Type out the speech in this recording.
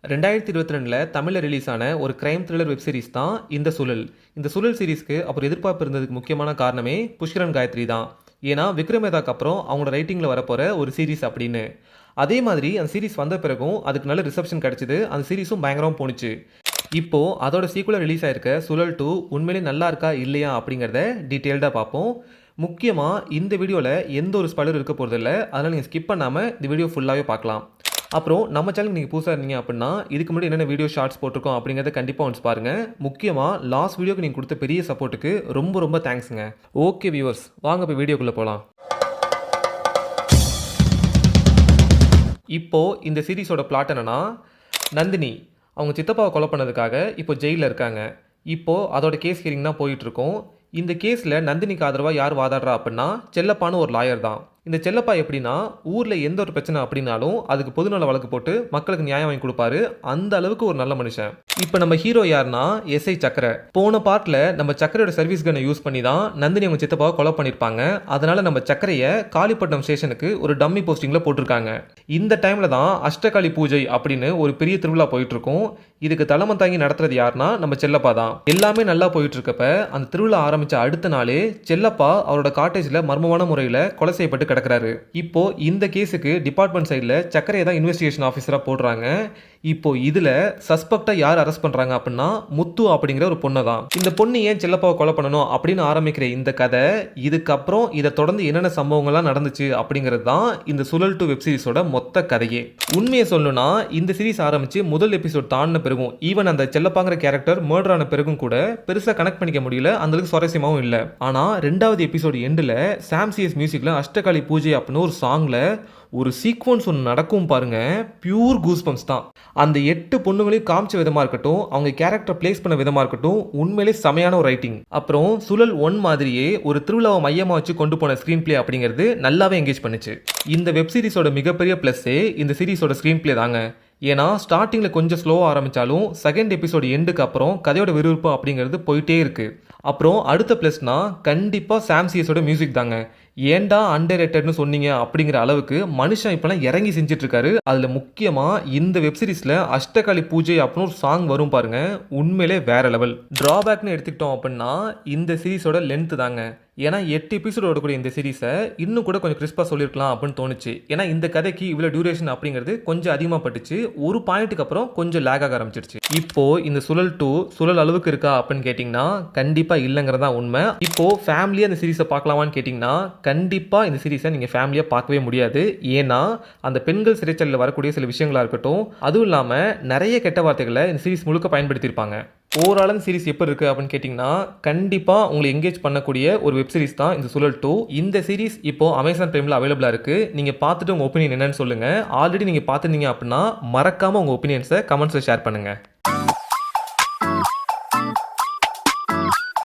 2022ல தமிழ்ல ரிலீஸ் ஆன ஒரு கிரைம் த்ரில்லர் வெப் சீரிஸ் தான் இந்த சுழல். இந்த சுழல் சீரிஸ்க்கு அப்புறம் எதிர்பார்ப்பு இருந்ததுக்கு முக்கியமான காரணமே புஷ்கரன் காயத்ரி தான். ஏன்னா விக்ரமேதாக்கு அப்புறம் அவங்களோட ரைட்டிங்கில் வரப்போகிற ஒரு சீரிஸ் அப்படின்னு. அதே மாதிரி அந்த சீரிஸ் வந்த பிறகும் அதுக்கு நல்ல ரிசப்ஷன் கிடச்சிது. அந்த சீரிஸும் பயங்கரமாக போணுச்சு. இப்போது அதோட சீக்குவலாக ரிலீஸ் ஆயிருக்க சுழல் 2 உண்மையிலே நல்லா இருக்கா இல்லையா அப்படிங்கிறத டீட்டெயில்டாக பார்ப்போம். முக்கியமாக இந்த வீடியோவில் எந்த ஒரு ஸ்பாய்லரும் இருக்க போகிறதில்ல. அதனால் நீங்கள் ஸ்கிப் பண்ணாமல் இந்த வீடியோ ஃபுல்லாகவே பார்க்கலாம். அப்புறம் நம்ம சேனலுக்கு நீங்கள் புதுசாக இருந்தீங்க அப்படின்னா இதுக்கு முன்னாடி என்னென்ன வீடியோ ஷார்ட்ஸ் போட்டிருக்கோம் அப்படிங்கிறத கண்டிப்பாக ஒன்ஸ் பாருங்கள். முக்கியமாக லாஸ்ட் வீடியோக்கு நீங்கள் கொடுத்த பெரிய சப்போர்ட்டுக்கு ரொம்ப ரொம்ப தேங்க்ஸுங்க. ஓகே வியூவர்ஸ், வாங்க போய் வீடியோக்குள்ளே போகலாம். இப்போது இந்த சீரிஸோட பிளாட் என்னென்னா, நந்தினி அவங்க சித்தப்பாவை கொலை பண்ணதுக்காக இப்போ ஜெயிலில் இருக்காங்க. இப்போது அதோட கேஸ் ஹியரிங் தான் போயிட்டுருக்கோம். இந்த கேஸில் நந்தினிக்கு ஆதரவாக யார் வாதாடுறா அப்படின்னா செல்லப்பான்னு ஒரு லாயர் தான். இந்த செல்லப்பா எப்படின்னா ஊரில் எந்த ஒரு பிரச்சனை அப்படின்னாலும் அதுக்கு பொதுநல வழக்கு போட்டு மக்களுக்கு நியாயம் வாங்கி கொடுப்பாரு. அந்த அளவுக்கு ஒரு நல்ல மனுஷன். இப்போ நம்ம ஹீரோ யாருன்னா எஸ்ஐ சக்கரை. போன பார்ட்டில் நம்ம சக்கரையோட சர்வீஸ் கனை யூஸ் பண்ணி தான் நந்தினி அவங்க சித்தப்பாவை கொலை பண்ணியிருப்பாங்க. அதனால நம்ம சக்கரையை காளிப்பட்டினம் ஸ்டேஷனுக்கு ஒரு டம்மி போஸ்டிங்கில் போட்டிருக்காங்க. இந்த டைமில் தான் அஷ்டகாளி பூஜை அப்படின்னு ஒரு பெரிய திருவிழா போயிட்டு இருக்கும். இதுக்கு தலைமை தாங்கி நடத்துறது யாருன்னா நம்ம செல்லப்பா தான். எல்லாமே நல்லா போயிட்டு இருக்கப்ப அந்த திருவிழா ஆரம்பிச்ச அடுத்த நாளே செல்லப்பா அவரோட காட்டேஜில் மர்மமான முறையில் கொலை செய்யப்பட்டு கிடக்குறாரு. இப்போ இந்த கேஸுக்கு டிபார்ட்மெண்ட் சைடில் சக்கரையை தான் இன்வெஸ்டிகேஷன் ஆஃபீஸராக போடுறாங்க. இப்போ இதில் சஸ்பெக்டாக யார் அரெஸ்ட் பண்ணுறாங்க அப்படின்னா முத்து அப்படிங்கிற ஒரு பொண்ணை தான். இந்த பொண்ணு ஏன் செல்லப்பாவை கொலை பண்ணணும் அப்படின்னு ஆரம்பிக்கிற இந்த கதை, இதுக்கப்புறம் இதை தொடர்ந்து என்னென்ன சம்பவங்கள்லாம் நடந்துச்சு அப்படிங்கிறது தான் இந்த சுழல் 2 வெப் சீரிஸோட மொத்த கதையே. உண்மையை சொல்லணும்னா இந்த சீரிஸ் ஆரம்பித்து முதல் எபிசோட் தாண்டின பிறகும், ஈவன் அந்த செல்லப்பாங்கிற கேரக்டர் மர்டர் ஆன பிறகும் கூட பெருசாக கனெக்ட் பண்ணிக்க முடியல. அந்தளவுக்கு சுவாரஸ்யமாகவும் இல்லை. ஆனால் 2வது எபிசோடு எண்டில் சாம் சிஎஸ் மியூசிக்கில் அஷ்டகாளி பூஜை அப்படின்னு ஒரு சாங்கில் ஒரு சீக்வன்ஸ் ஒன்று நடக்கும் பாருங்க, பியூர் கூஸ்பம்ஸ் தான். அந்த 8 பொண்ணுங்களையும் காமிச்ச விதமாக இருக்கட்டும், அவங்க கேரக்டர் பிளேஸ் பண்ண விதமாக இருக்கட்டும், உண்மையிலே செமையான ஒரு ரைட்டிங். அப்புறம் சுழல் 1 மாதிரியே ஒரு திருவிழாவை மையமாக வச்சு கொண்டு போன ஸ்க்ரீன் பிளே அப்படிங்கிறது நல்லாவே என்கேஜ் பண்ணுச்சு. இந்த வெப் சீரிஸோட மிகப்பெரிய ப்ளஸ்ஸே இந்த சீரிஸோட ஸ்க்ரீன் பிளே தாங்க. ஏன்னா ஸ்டார்டிங்கில் கொஞ்சம் ஸ்லோவாக ஆரம்பித்தாலும் செகண்ட் எபிசோடு எண்டுக்கு அப்புறம் கதையோட விறுவிறுப்பு அப்படிங்கிறது போயிட்டே இருக்குது. அப்புறம் அடுத்த ப்ளஸ்னா கண்டிப்பாக சாம் சிஎஸோட மியூசிக் தாங்க. ஏன்டா அண்டர் ரேட்டட்னு சொன்னீங்க அப்படிங்கிற அளவுக்கு மனுஷன் இப்போலாம் இறங்கி செஞ்சிட்ருக்காரு. அதில் முக்கியமாக இந்த வெப்சீரிஸில் அஷ்டகாளி பூஜை அப்படின்னு ஒரு சாங் வரும் பாருங்க, உண்மையிலே வேற லெவல். ட்ராபேக்னு எடுத்துக்கிட்டோம் அப்படின்னா இந்த சீரிஸோட லென்த்து தாங்க. ஏன்னா 8 எபிசோடு ஓடக்கூடிய இந்த சீரிஸை இன்னும் கூட கொஞ்சம் கிறிஸ்பாக சொல்லியிருக்கலாம் அப்படின்னு தோணுச்சு. ஏன்னா இந்த கதைக்கு இவ்வளோ டியூரேஷன் அப்படிங்கிறது கொஞ்சம் அதிகமாக பட்டுச்சு. ஒரு பாயிண்ட்டுக்கு அப்புறம் கொஞ்சம் லேக் ஆக ஆரம்பிச்சிருச்சு. இப்போது இந்த சுழல் 2 சுழல் அளவுக்கு இருக்கா அப்படின்னு கேட்டிங்கன்னா கண்டிப்பாக இல்லைங்கிறதா உண்மை. இப்போது ஃபேமிலியாக இந்த சீரிஸை பார்க்கலாமான்னு கேட்டிங்கன்னா கண்டிப்பாக இந்த சீரிஸை நீங்கள் ஃபேமிலியாக பார்க்கவே முடியாது. ஏன்னா அந்த பெண்கள் சிறைச்சாலையில் வரக்கூடிய சில விஷயங்களாக இருக்கட்டும், அதுவும் இல்லாமல் நிறைய கெட்ட வார்த்தைகளை இந்த சீரிஸ் முழுக்க பயன்படுத்தியிருப்பாங்க. ஓவரால் சீரிஸ் எப்படி இருக்குது அப்படின்னு கேட்டிங்கன்னா கண்டிப்பாக உங்களை என்கேஜ் பண்ணக்கூடிய ஒரு வெப் சீரிஸ் தான் இந்த சுழல் 2. இந்த சீரிஸ் இப்போது அமேசான் பிரைமில் அவைலபிளாக இருக்குது. நீங்கள் பார்த்துட்டு உங்கள் ஒப்பீனியன் என்னன்னு சொல்லுங்கள். ஆல்ரெடி நீங்கள் பார்த்துருந்தீங்க அப்படின்னா மறக்காமல் உங்கள் ஒப்பீனியன்ஸை கமெண்ட்ஸில் ஷேர் பண்ணுங்கள்.